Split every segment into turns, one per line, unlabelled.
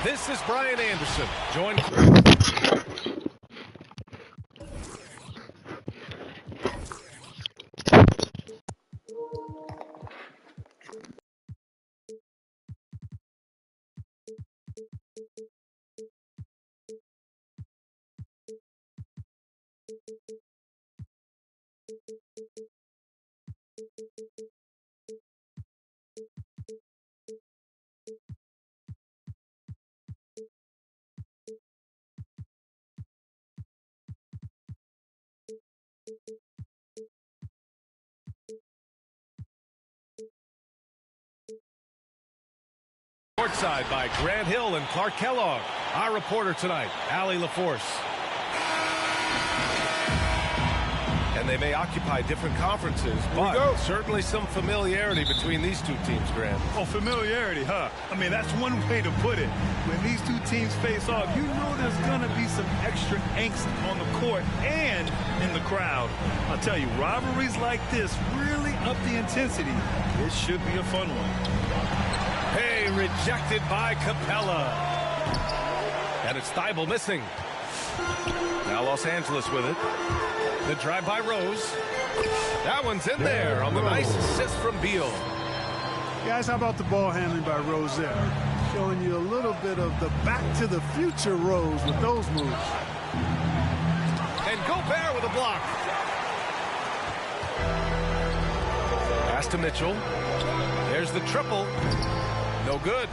This is Brian Anderson. Join. Courtside by Grant Hill and Clark Kellogg. Our reporter tonight, Allie LaForce. And they may occupy different conferences, but certainly some familiarity between these two teams, Grant.
Oh, familiarity, huh? I mean, that's one way to put it. When these two teams face off, you know there's going to be some extra angst on the court and in the crowd. I'll tell you, rivalries like this really up the intensity. It should be a fun one.
Hey, rejected by Capella. And it's Thibault missing. Now Los Angeles with it. The drive by Rose. That one's in there on the nice assist from Beal.
Guys, how about the ball handling by Rose there? Showing you a little bit of the back-to-the-future Rose with those moves.
And Gobert with a block. Pass to Mitchell. There's the triple. No good.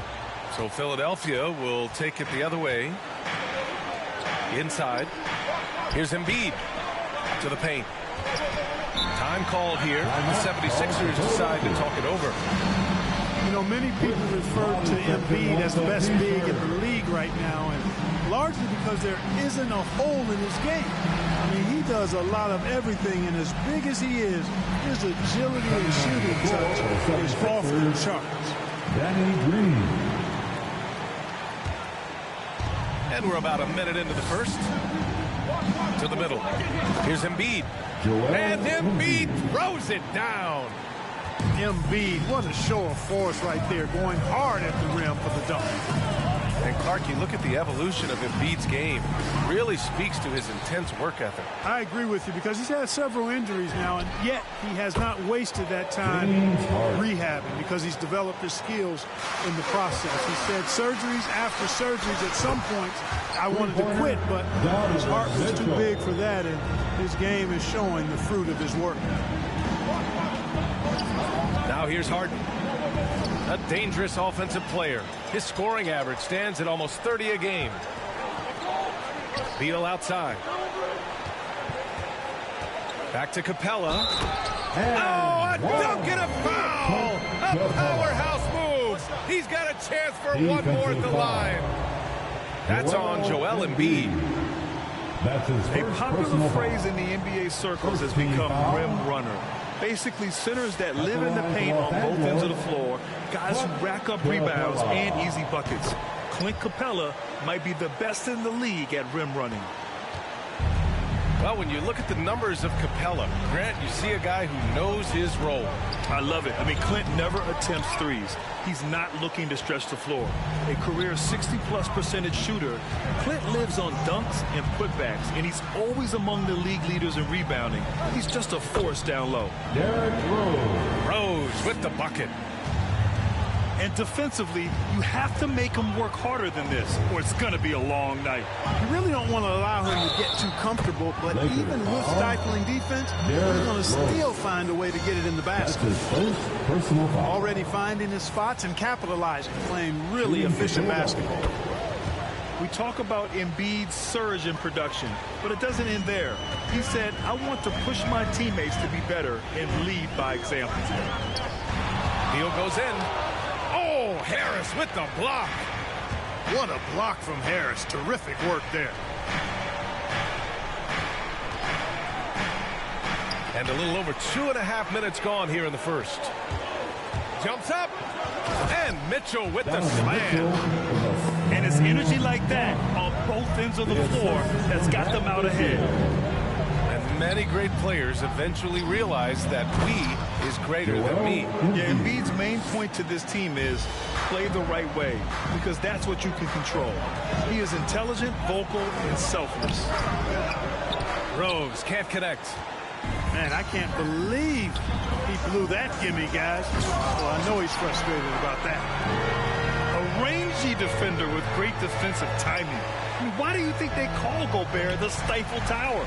So Philadelphia will take it the other way. Inside. Here's Embiid to the paint. Time called here. The 76ers decide to talk it over.
You know, many people refer to Embiid as the best big in the league right now, and largely because there isn't a hole in his game. I mean, he does a lot of everything, and as big as he is, his agility and shooting touch is off the charts.
Danny Green.
And we're about a minute into the first. To the middle. Here's Embiid. And Embiid throws it down.
Embiid, what a show of force right there, going hard at the rim for the dunk.
And Clark, you look at the evolution of Embiid's game. Really speaks to his intense work ethic.
I agree with you because he's had several injuries now, and yet he has not wasted that time rehabbing because he's developed his skills in the process. He said surgeries after surgeries at some points I wanted to quit, but his heart was too big for that, and his game is showing the fruit of his work.
Now here's Harden. A dangerous offensive player. His scoring average stands at almost 30 a game. Beal outside. Back to Capella. Oh, a dunk and a foul! A powerhouse move! He's got a chance for one more at the line. That's on Joel Embiid.
A popular phrase in the NBA circles has become rim runner. Basically, centers that live in the paint on both ends of the floor, guys who rack up rebounds and easy buckets. Clint Capella might be the best in the league at rim running.
Well, when you look at the numbers of Capella, Grant, you see a guy who knows his role.
I love it. I mean, Clint never attempts threes. He's not looking to stretch the floor. A career 60+% shooter, Clint lives on dunks and putbacks, and he's always among the league leaders in rebounding. He's just a force down low.
Rose with the bucket.
And defensively, you have to make him work harder than this, or it's going to be a long night.
You really don't want to allow him to get too comfortable, but even with stifling defense, he's going to still find a way to get it in the basket. Already finding his spots and capitalizing, playing really efficient basketball.
We talk about Embiid's surge in production, but it doesn't end there. He said, I want to push my teammates to be better and lead by example.
Beal goes in. Oh, Harris with the block.
What a block from Harris. Terrific work there.
And a little over 2.5 minutes gone here in the first. Jumps up. And Mitchell with the slam.
And it's energy like that on both ends of the floor that's got them out ahead.
And Many great players eventually realize that we is greater than me.
Yeah, Embiid's main point to this team is play the right way, because that's what you can control. He is intelligent, vocal, and selfless.
Rose can't connect.
Man, I can't believe he blew that gimme, guys. Well, I know he's frustrated about that.
A rangy defender with great defensive timing. I mean, why do you think they call Gobert the Stifle Tower?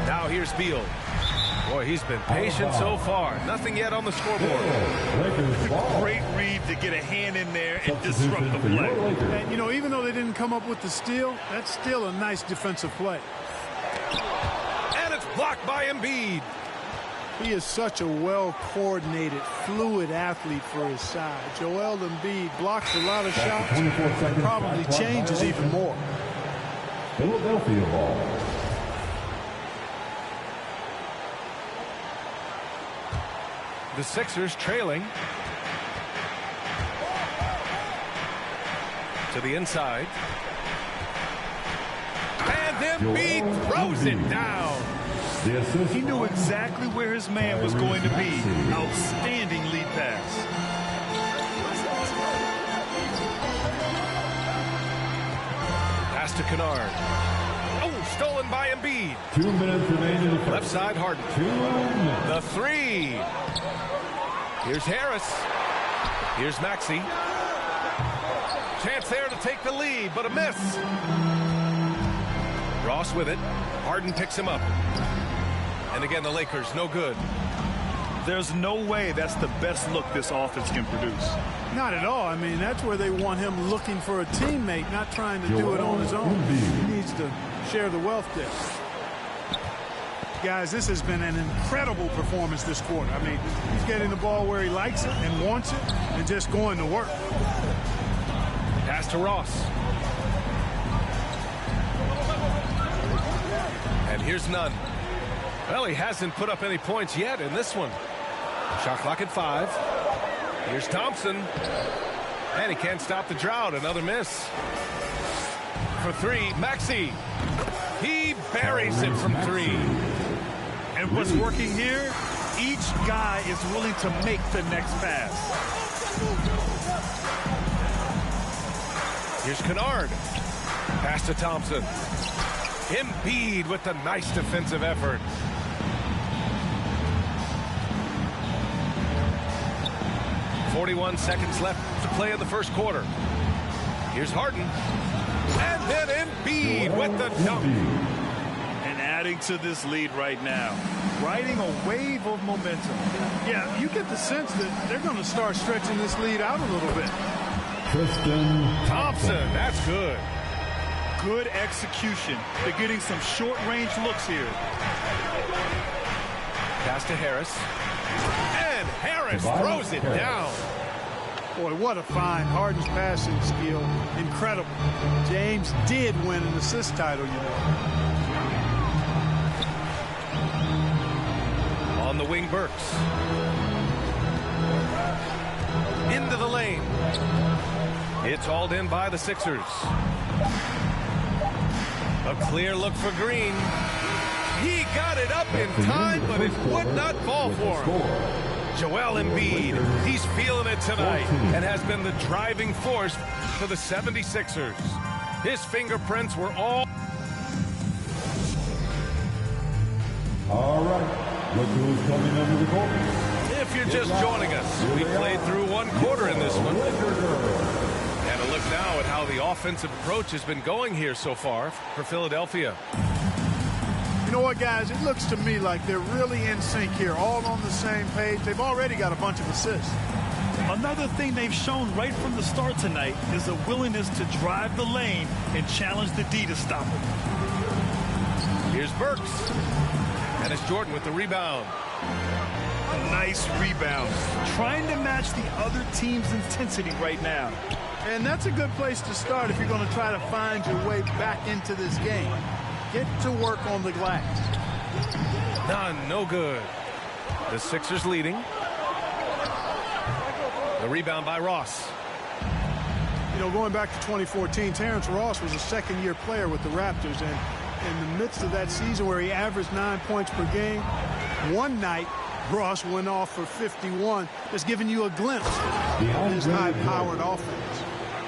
Now here's Beal. Boy, he's been patient so far. Nothing yet on the scoreboard.
Great read to get a hand in there and disrupt the play.
And, you know, even though they didn't come up with the steal, that's still a nice defensive play.
And it's blocked by Embiid.
He is such a well-coordinated, fluid athlete for his size. Joel Embiid blocks a lot of shots and probably changes even more.
Philadelphia ball.
The Sixers trailing. To the inside. And Embiid throws it down.
He knew exactly where his man was going to be. Outstanding lead pass.
Pass to Kennard. Oh, stolen by Embiid.
2 minutes remaining in the first.
Left side, Harden.
2 minutes.
The three. Here's Harris. Here's Maxey. Chance there to take the lead, but a miss. Ross with it. Harden picks him up. And again, the Lakers, no good.
There's no way that's the best look this offense can produce.
Not at all. I mean, that's where they want him looking for a teammate, not trying to do it on his own. He needs to share the wealth there. Guys, this has been an incredible performance this quarter. I mean, he's getting the ball where he likes it and wants it and just going to work.
Pass to Ross. And here's Nunn. Well, he hasn't put up any points yet in this one. Shot clock at 5. Here's Thompson. And he can't stop the drought. Another miss. For 3, Maxey. He buries it from 3.
And what's working here? Each guy is willing to make the next pass.
Here's Kennard. Pass to Thompson. Embiid with the nice defensive effort. .41 seconds left to play in the first quarter. Here's Harden. And then Embiid with the dunk.
And adding to this lead right now. Riding a wave of momentum.
Yeah, you get the sense that they're going to start stretching this lead out a little bit.
Tristan
Thompson, that's good.
Good execution. They're getting some short-range looks here.
Pass to Harris. And Harris throws it down.
Boy, what a find. Harden's passing skill. Incredible. James did win an assist title, you know.
On the wing, Burks. Into the lane. It's hauled in by the Sixers. A clear look for Green. He got it up in time, but it would not fall for him. Joel Embiid, he's feeling it tonight and has been the driving force for the 76ers. His fingerprints were all
right. Look who's coming under the court.
If you're just joining us, we played through one quarter in this one. And a look now at how the offensive approach has been going here so far for Philadelphia.
You know what, guys? It looks to me like they're really in sync here, all on the same page. They've already got a bunch of assists.
Another thing they've shown right from the start tonight is a willingness to drive the lane and challenge the D to stop him.
Here's Burks. And it's Jordan with the rebound.
Nice rebound. Trying to match the other team's intensity right now.
And that's a good place to start if you're going to try to find your way back into this game. Get to work on the glass.
None, no good. The Sixers leading. The rebound by Ross.
You know, going back to 2014, Terrence Ross was a second-year player with the Raptors, and in the midst of that season where he averaged 9 points per game, one night Ross went off for 51, just giving you a glimpse of his high-powered offense.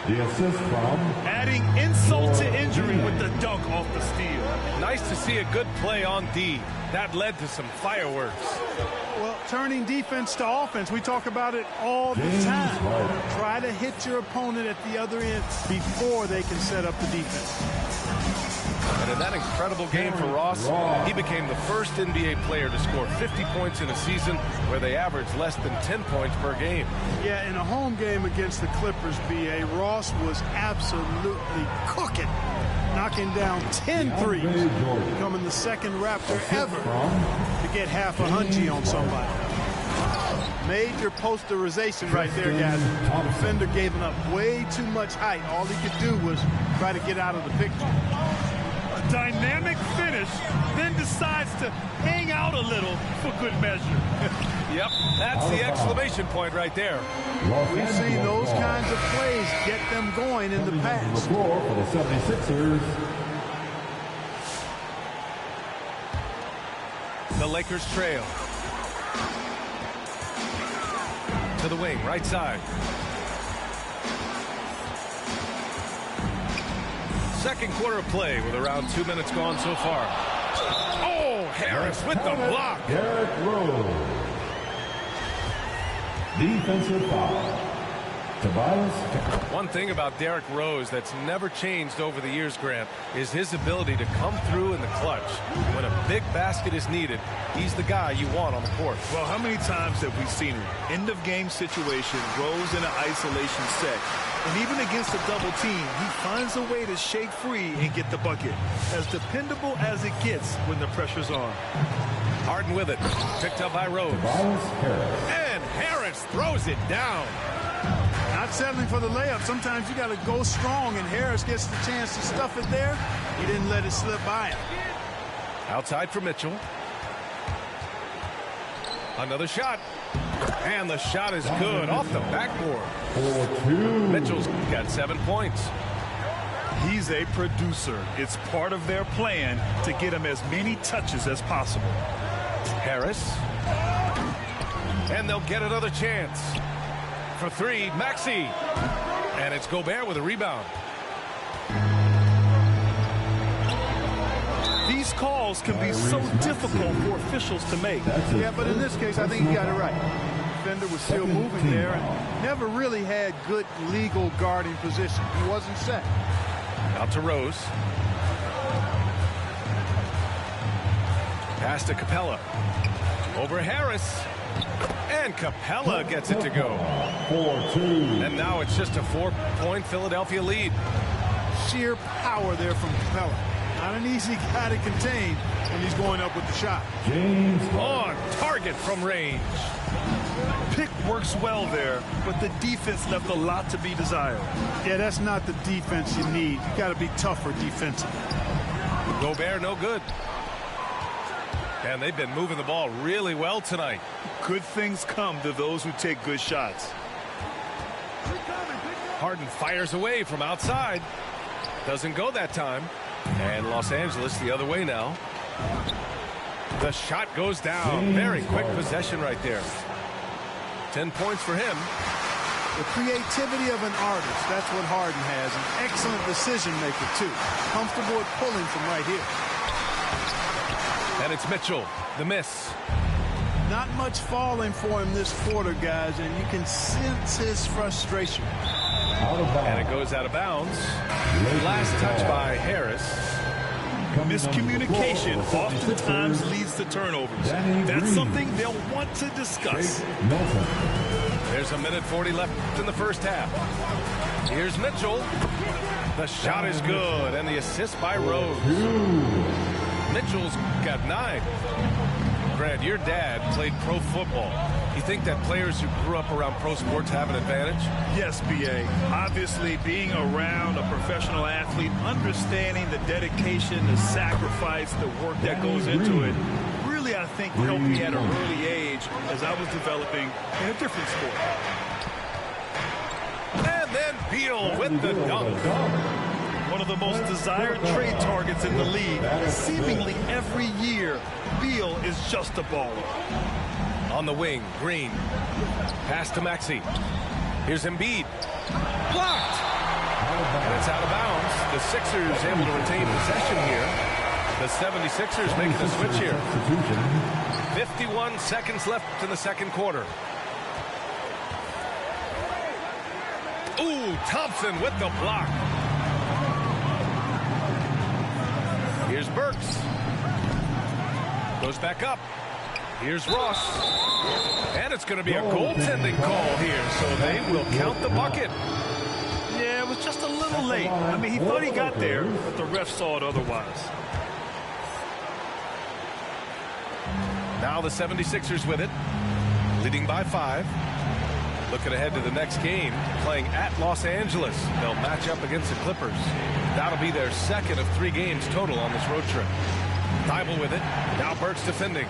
The assist from
adding insult to injury with the dunk off the steal.
Nice to see a good play on D. That led to some fireworks.
Well, turning defense to offense, we talk about it all the time. Try to hit your opponent at the other end before they can set up the defense.
And in that incredible game for Ross, he became the first NBA player to score 50 points in a season where they averaged less than 10 points per game.
Yeah, in a home game against the Clippers, B.A., Ross was absolutely cooking, knocking down 10 threes, becoming the second Raptor ever to get half a hunchie on somebody. Major posterization right there, guys. The defender gave up way too much height. All he could do was try to get out of the picture.
Dynamic finish, then decides to hang out a little for good measure.
Yep, that's the exclamation point right there.
We've seen those kinds of plays get them going in the past.
the floor for the 76ers.
The Lakers trail. To the wing, right side. Second quarter of play with around 2 minutes gone so far. Oh, Harris with the block.
Derrick Rose. Defensive foul. Tobias.
One thing about Derrick Rose that's never changed over the years, Grant, is his ability to come through in the clutch. When a big basket is needed, he's the guy you want on the court.
Well, how many times have we seen it? End of game situation, Rose in an isolation set. And even against a double team, he finds a way to shake free and get the bucket. As dependable as it gets when the pressure's on.
Harden with it. Picked up by Rose. And Harris throws it down.
Not settling for the layup. Sometimes you got to go strong, and Harris gets the chance to stuff it there. He didn't let it slip by him.
Outside for Mitchell. Another shot. And the shot is good off the backboard. Mitchell's got 7 points.
He's a producer. It's part of their plan to get him as many touches as possible.
Harris. And they'll get another chance. For three, Maxey. And it's Gobert with a rebound.
These calls can be so difficult for officials to make.
Yeah, but in this case, I think he got it right. The defender was still moving there and never really had good legal guarding position. He wasn't set.
Out to Rose. Pass to Capella. Over Harris. And Capella gets it to go.
4-2.
And now it's just a 4-point Philadelphia lead.
Sheer power there from Capella. Not an easy guy to contain when he's going up with the shot.
James
On target from range.
Pick works well there, but the defense left a lot to be desired.
Yeah, that's not the defense you need. You got to be tougher defensively.
Gobert no good. And they've been moving the ball really well tonight.
Good things come to those who take good shots.
Harden fires away from outside. Doesn't go that time. And Los Angeles the other way now. The shot goes down. Very quick possession right there. 10 points for him.
The creativity of an artist, that's what Harden has. An excellent decision maker, too. Comfortable at pulling from right here.
And it's Mitchell. The miss.
Not much falling for him this quarter, guys, and you can sense his frustration.
And it goes out of bounds. Last touch by Harris.
Miscommunication oftentimes leads to turnovers. That's something they'll want to discuss.
There's a minute 40 left in the first half. Here's Mitchell. The shot is good, and the assist by Rose. Mitchell's got 9. Grant, your dad played pro football. You think that players who grew up around pro sports have an advantage?
Yes, B.A. Obviously, being around a professional athlete, understanding the dedication, the sacrifice, the work that goes into it, really, I think, helped me at an early age as I was developing in a different sport.
And then Beal with the dunk.
one of the most desired trade targets in the league. Seemingly every year, Beal is just a baller.
On the wing, Green. Pass to Maxey. Here's Embiid. Blocked! And it's out of bounds. The Sixers able to retain possession here. The 76ers making a switch here. 51 seconds left in the second quarter. Ooh, Thompson with the block. Here's Burks. Goes back up. Here's Ross. And it's going to be a goaltending call here, so they will count the bucket.
Yeah, it was just a little late. I mean, he thought he got there, but the ref saw it otherwise.
Now the 76ers with it, leading by 5. Looking ahead to the next game, playing at Los Angeles. They'll match up against the Clippers. That'll be their second of 3 games total on this road trip. Thibault with it. Now Burks defending.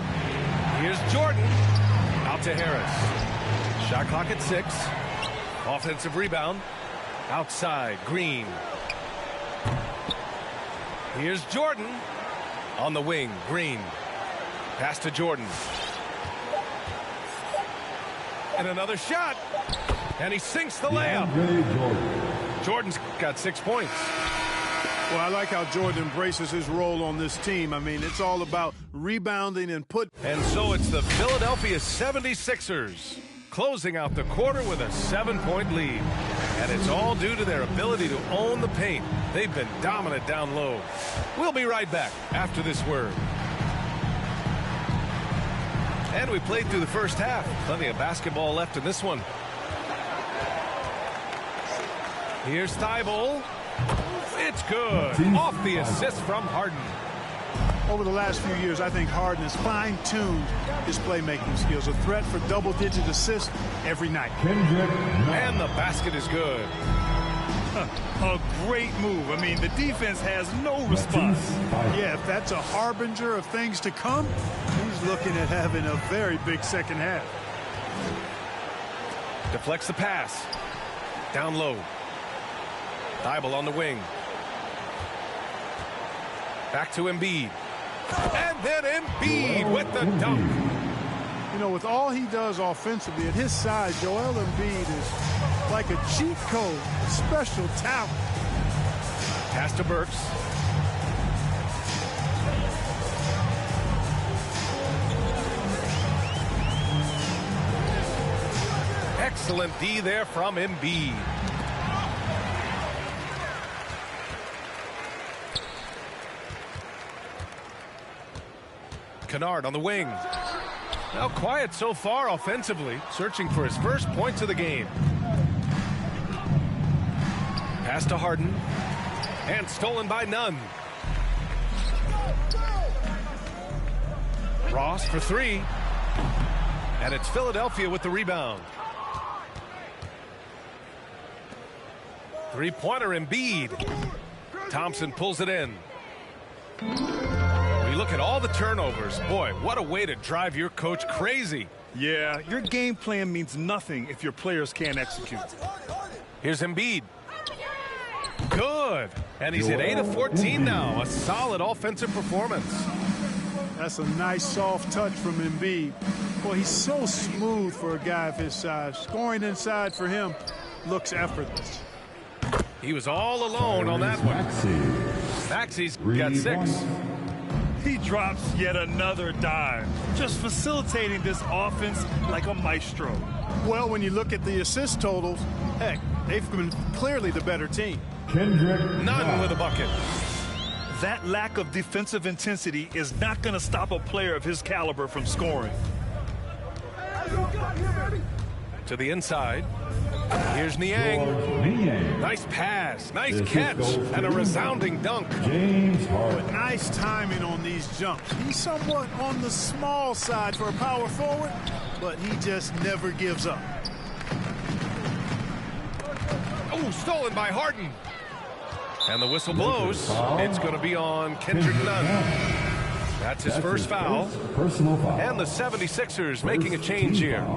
Here's Jordan. Out to Harris. Shot clock at 6. Offensive rebound. Outside, Green. Here's Jordan. On the wing, Green. Pass to Jordan. And another shot. And he sinks the layup. Jordan's got 6 points.
Well, I like how Jordan embraces his role on this team. I mean, it's all about rebounding and
And so it's the Philadelphia 76ers closing out the quarter with a 7-point lead. And it's all due to their ability to own the paint. They've been dominant down low. We'll be right back after this word. And we played through the first half. Plenty of basketball left in this one. Here's Thibault. It's good. Off the assist from Harden.
Over the last few years, I think Harden has fine-tuned his playmaking skills. A threat for double-digit assists every night.
And the basket is good.
A great move. I mean, the defense has no response.
Yeah, if that's a harbinger of things to come, he's looking at having a very big second half.
Deflects the pass. Down low. Thibault on the wing. Back to Embiid. And then Embiid with the dunk.
You know, with all he does offensively, at his size, Joel Embiid is like a cheat code, special talent.
Pass to Burks. Excellent D there from Embiid. Kennard on the wing. Now quiet so far offensively, searching for his first points of the game. Pass to Harden. And stolen by Nunn. Ross for 3. And it's Philadelphia with the rebound. Three-pointer Embiid. Thompson pulls it in. When you look at all the turnovers, boy, what a way to drive your coach crazy.
Yeah, your game plan means nothing if your players can't execute.
Here's Embiid. Good. And he's at 8 of 14 now. A solid offensive performance.
That's a nice soft touch from Embiid. Boy, he's so smooth for a guy of his size. Scoring inside for him looks effortless.
He was all alone on that one. Maxey's got 6.
He drops yet another dime, just facilitating this offense like a maestro.
Well, when you look at the assist totals, heck, they've been clearly the better team.
Nunn with a bucket.
That lack of defensive intensity is not going to stop a player of his caliber from scoring.
To the inside. Here's Niang. Nice pass, nice catch, and a resounding dunk.
But nice timing on these jumps. He's somewhat on the small side for a power forward, but he just never gives up.
Oh, stolen by Harden. And the whistle blows. It's going to be on Kendrick Nunn. That's his first foul. And the 76ers making a change here.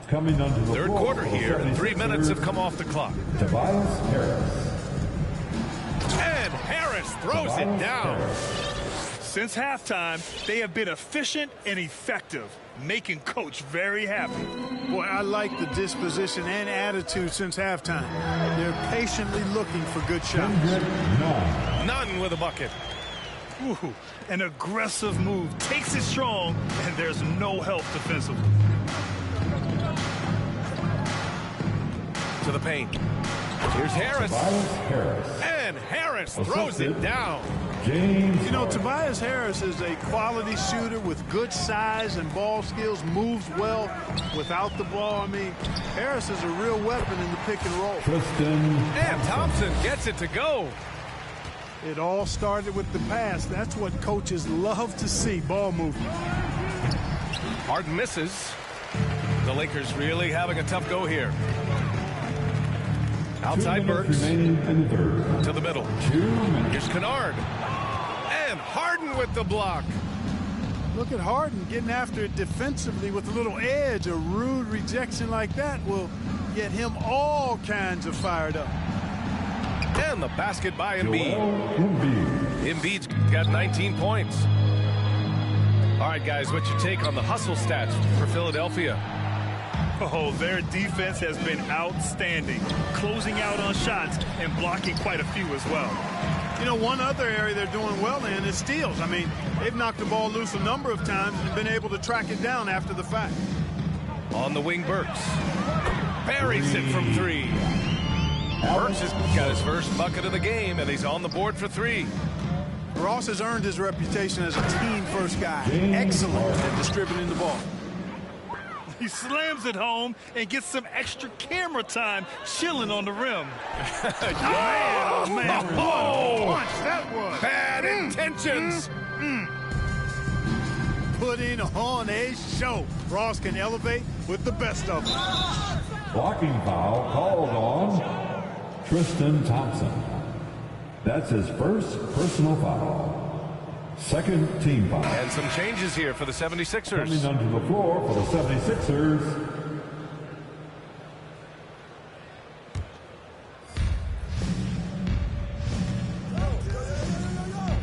Coming onto the
third quarter here, and 3 minutes have come off the clock.
Tobias Harris.
Harris throws it down.
Since halftime, they have been efficient and effective, making Coach very happy.
Boy, I like the disposition and attitude since halftime. They're patiently looking for good shots.
None with a bucket.
Ooh, an aggressive move, takes it strong, and there's no help defensively.
To the paint. Here's Harris. And Harris throws it down.
You know, Tobias Harris is a quality shooter with good size and ball skills, moves well without the ball. I mean, Harris is a real weapon in the pick and roll.
And Thompson gets it to go.
It all started with the pass. That's what coaches love to see, ball movement.
Harden misses. The Lakers really having a tough go here. Outside Burks. To the middle. Here's Kennard. And Harden with the block.
Look at Harden getting after it defensively with a little edge. A rude rejection like that will get him all kinds of fired up.
And the basket by Embiid. Embiid's got 19 points. All right, guys, what's your take on the hustle stats for Philadelphia?
Oh, their defense has been outstanding, closing out on shots and blocking quite a few as well.
You know, one other area they're doing well in is steals. I mean, they've knocked the ball loose a number of times and been able to track it down after the fact.
On the wing, Burks. Buries it from three. Burks has got his first bucket of the game, and he's on the board for three.
Ross has earned his reputation as a team-first guy. Excellent at distributing the ball.
He slams it home and gets some extra camera time chilling on the rim.
Oh, man.
Oh,
What a punch that was.
bad intentions.
Putting on a show. Ross can elevate with the best of them.
Blocking foul called on Tristan Thompson. That's his first personal foul. Second team foul.
And some changes here for the 76ers.
Coming onto the floor for the 76ers.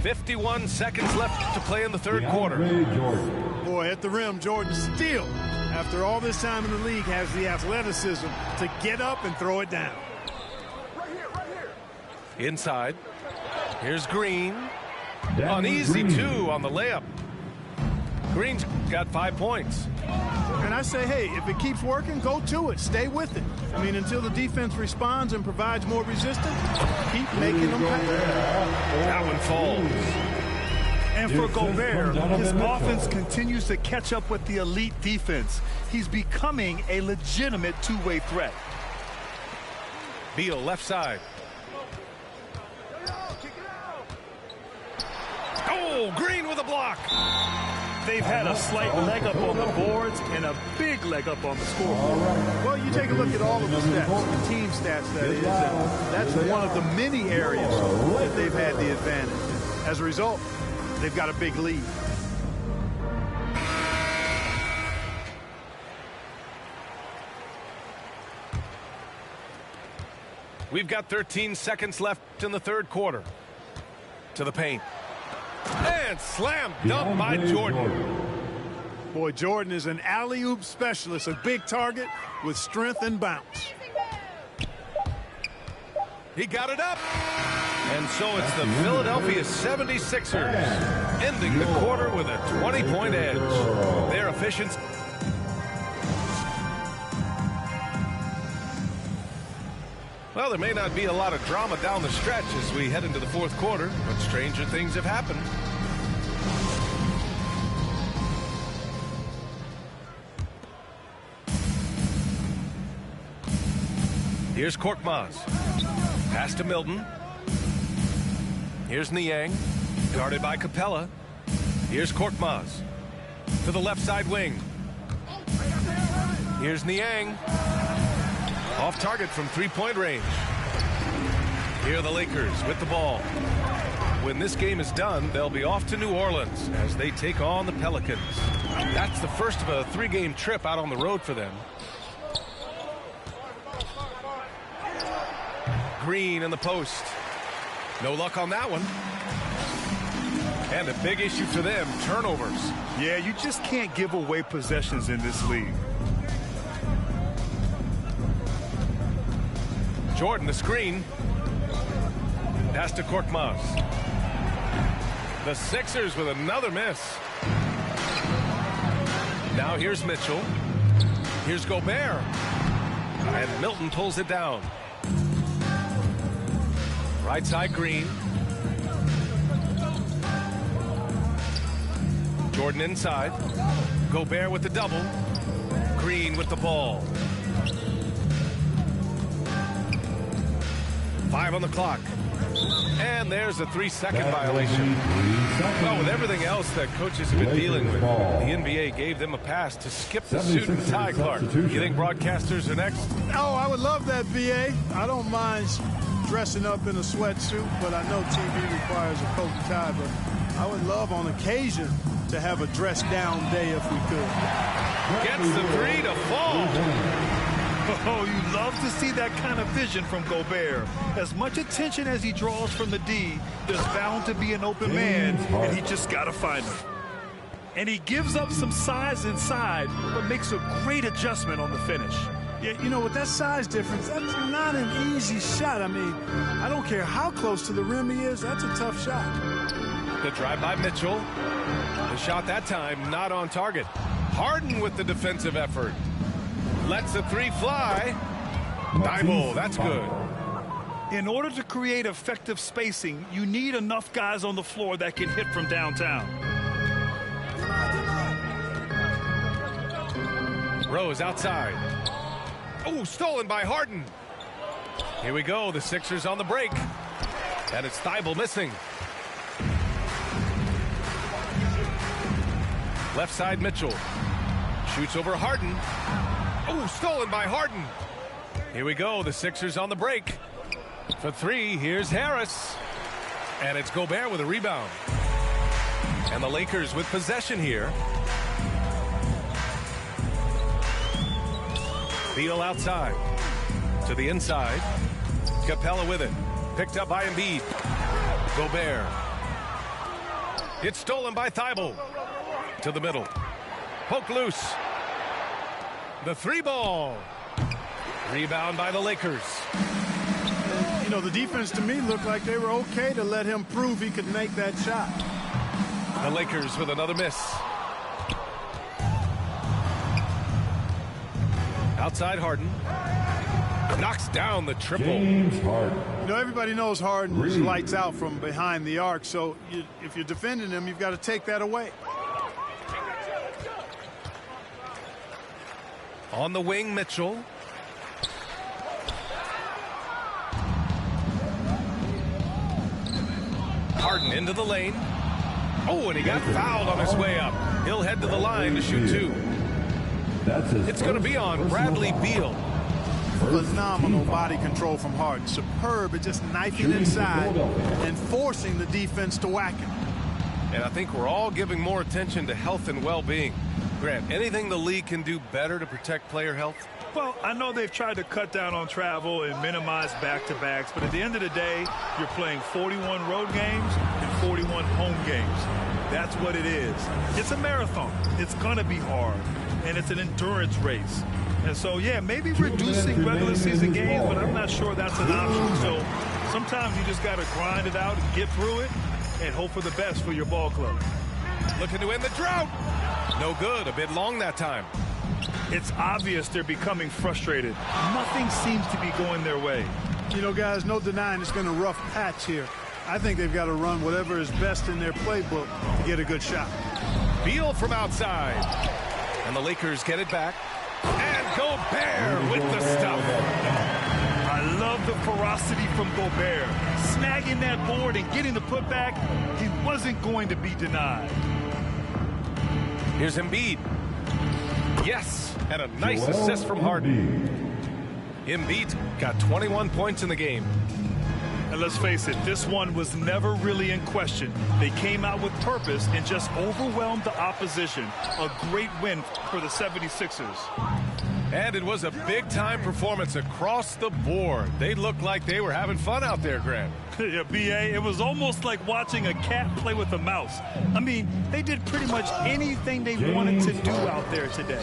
51 seconds left to play in the third quarter.
Jordan.
Boy, at the rim, Jordan still, after all this time in the league, has the athleticism to get up and throw it down.
Inside. Here's Green.
Down
An easy
Green.
two on the layup. Green's got 5 points.
And I say, hey, if it keeps working, go to it. Stay with it. I mean, until the defense responds and provides more resistance, keep making them pay.
That one falls.
And for Gobert, his offense continues to catch up with the elite defense. He's becoming a legitimate two-way threat.
Beal left side. Oh, Green with a block.
They've had a slight leg up on the boards and a big leg up on the scoreboard.
Well, you take a look at all of the stats, the team stats, that is, and that's one of the many areas that they've had the advantage. As a result, they've got a big lead.
We've got 13 seconds left in the third quarter. To the paint. And slam dunk by Jordan.
Boy, Jordan is an alley-oop specialist, a big target with strength and bounce.
He got it up. And so it's the Philadelphia 76ers ending the quarter with a 20-point edge. Their efficiency. Well, there may not be a lot of drama down the stretch as we head into the fourth quarter, but stranger things have happened. Here's Korkmaz. Pass to Milton. Here's Niang. Guarded by Capella. Here's Korkmaz. To the left side wing. Here's Niang. Off target from three-point range. Here are the Lakers with the ball. When this game is done, they'll be off to New Orleans as they take on the Pelicans. That's the first of a three-game trip out on the road for them. Green in the post. No luck on that one. And a big issue for them, turnovers.
Yeah, you just can't give away possessions in this league.
Jordan, the screen. Pass to Korkmaz. The Sixers with another miss. Now here's Mitchell. Here's Gobert. And Milton pulls it down. Right side, Green. Jordan inside. Gobert with the double. Green with the ball. 5 on the clock. And there's a 3-second violation. Well, with everything else that coaches have been dealing with, the NBA gave them a pass to skip the suit and tie, Clark. You think broadcasters are next?
Oh, I would love that, VA. I don't mind dressing up in a sweatsuit, but I know TV requires a coat and tie. But I would love on occasion to have a dress-down day if we could.
Gets the 3 to fall.
Oh, you love to see that kind of vision from Gobert. As much attention as he draws from the D, there's bound to be an open man, and he just got to find him. And he gives up some size inside, but makes a great adjustment on the finish.
Yeah, you know, with that size difference, that's not an easy shot. I mean, I don't care how close to the rim he is, that's a tough shot.
The drive by Mitchell. The shot that time not on target. Harden with the defensive effort. Lets the 3 fly. Thibault, that's good.
In order to create effective spacing, you need enough guys on the floor that can hit from downtown.
Rose outside. Oh, stolen by Harden. Here we go. The Sixers on the break. And it's Thibault missing. Left side, Mitchell. Shoots over Harden. Oh, stolen by Harden. Here we go. The Sixers on the break. For 3, here's Harris. And it's Gobert with a rebound. And the Lakers with possession here. Beal outside. To the inside. Capella with it. Picked up by Embiid. Gobert. It's stolen by Thibault. To the middle. Poke loose. The 3 ball. Rebound by the Lakers.
You know, the defense to me looked like they were okay to let him prove he could make that shot.
The Lakers with another miss. Outside Harden. Knocks down the triple.
James Harden.
You know, everybody knows Harden is lights out from behind the arc, so if you're defending him, you've got to take that away.
On the wing, Mitchell. Harden into the lane. Oh, and he got fouled on his way up. He'll head to the line to shoot 2. It's going to be on Bradley Beal.
Phenomenal body control from Harden. Superb at just knifing inside and forcing the defense to whack him.
And I think we're all giving more attention to health and well-being. Grant, anything the league can do better to protect player health?
Well, I know they've tried to cut down on travel and minimize back-to-backs, but at the end of the day, you're playing 41 road games and 41 home games. That's what it is. It's a marathon. It's going to be hard, and it's an endurance race. And so, yeah, maybe reducing regular season games, but I'm not sure that's an option. So sometimes you just got to grind it out and get through it and hope for the best for your ball club.
Looking to end the drought. No good. A bit long that time.
It's obvious they're becoming frustrated. Nothing seems to be going their way.
You know, guys, no denying it's been a rough patch here. I think they've got to run whatever is best in their playbook to get a good shot.
Beal from outside. And the Lakers get it back. And Gobert with the stuff.
I love the ferocity from Gobert. Snagging that board and getting the putback, he wasn't going to be denied.
Here's Embiid. Yes, and a nice assist from Harden. Embiid's got 21 points in the game.
And let's face it, this one was never really in question. They came out with purpose and just overwhelmed the opposition. A great win for the 76ers.
And it was a big-time performance across the board. They looked like they were having fun out there, Grant.
Yeah, B.A., it was almost like watching a cat play with a mouse. I mean, they did pretty much anything they wanted to do out there today.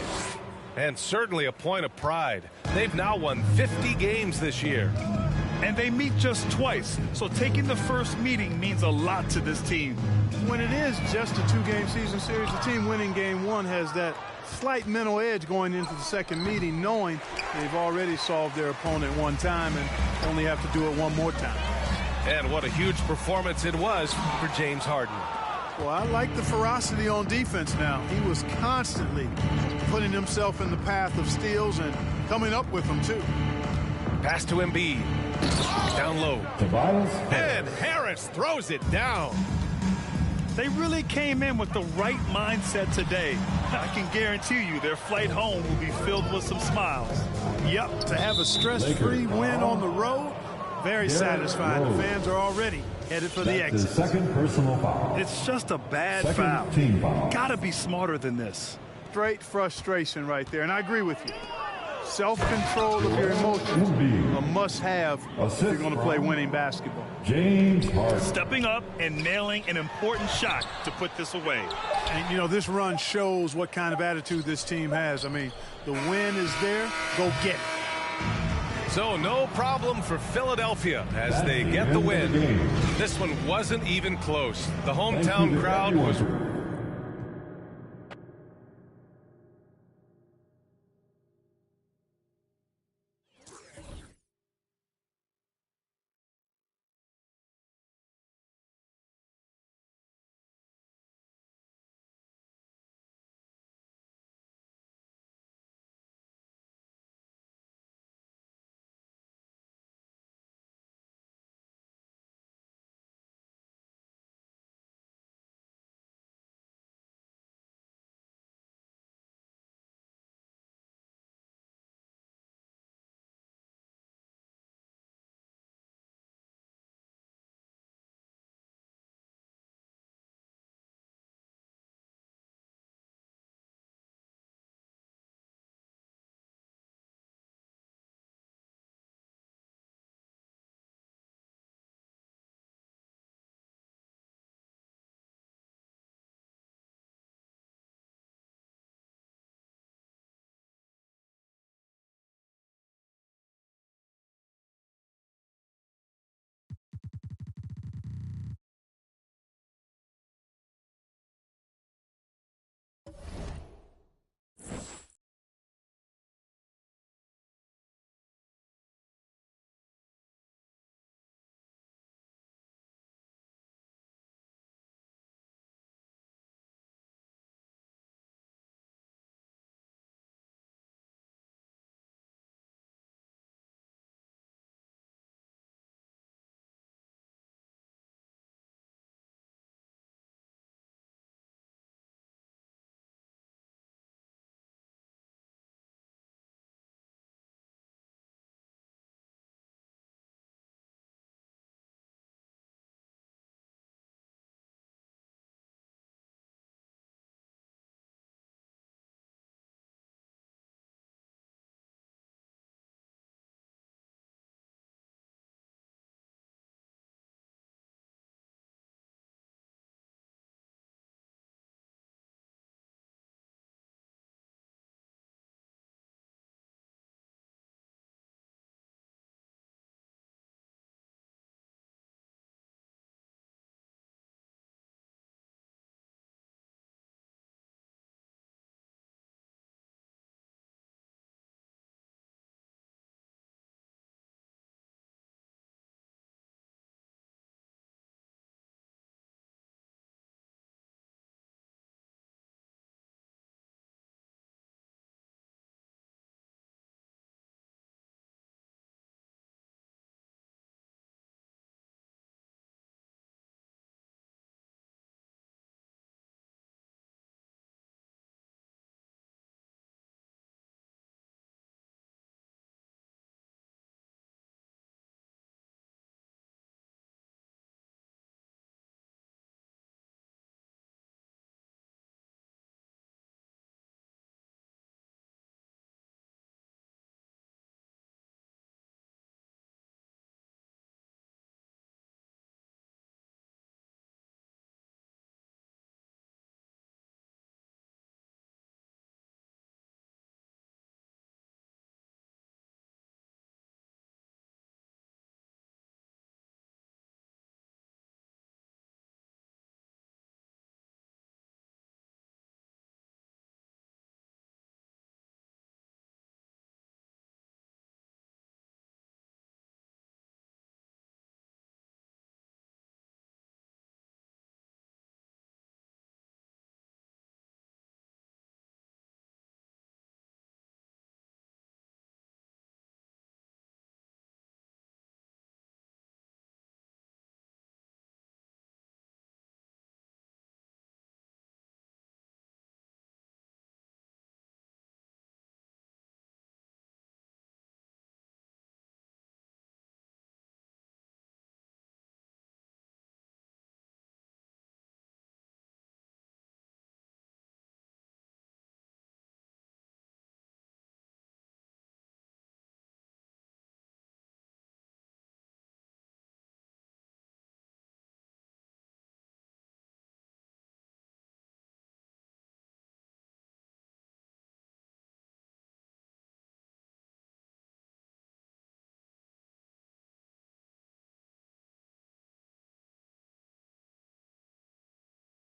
And certainly a point of pride. They've now won 50 games this year.
And they meet just twice, so taking the first meeting means a lot to this team.
When it is just a two-game season series, the team winning game one has that slight mental edge going into the second meeting, knowing they've already solved their opponent one time and only have to do it one more time.
And what a huge performance it was for James Harden.
Well, I like the ferocity on defense now. He was constantly putting himself in the path of steals and coming up with them, too.
Pass to Embiid. Down low.
Tobias.
And Harris throws it down.
They really came in with the right mindset today. I can guarantee you their flight home will be filled with some smiles.
Yep, to have a stress-free win on the road, very satisfying. The fans are already headed for the exit.
Second personal foul.
It's just a bad
Second
foul.
team foul.
Gotta be smarter than this.
Straight frustration right there, and I agree with you. Self-control of your emotions, a must-have if you're going to play winning basketball.
James Harden.
Stepping up and nailing an important shot to put this away.
And, you know, this run shows what kind of attitude this team has. I mean, the win is there. Go get it.
So no problem for Philadelphia as they get the win. This one wasn't even close. The hometown crowd was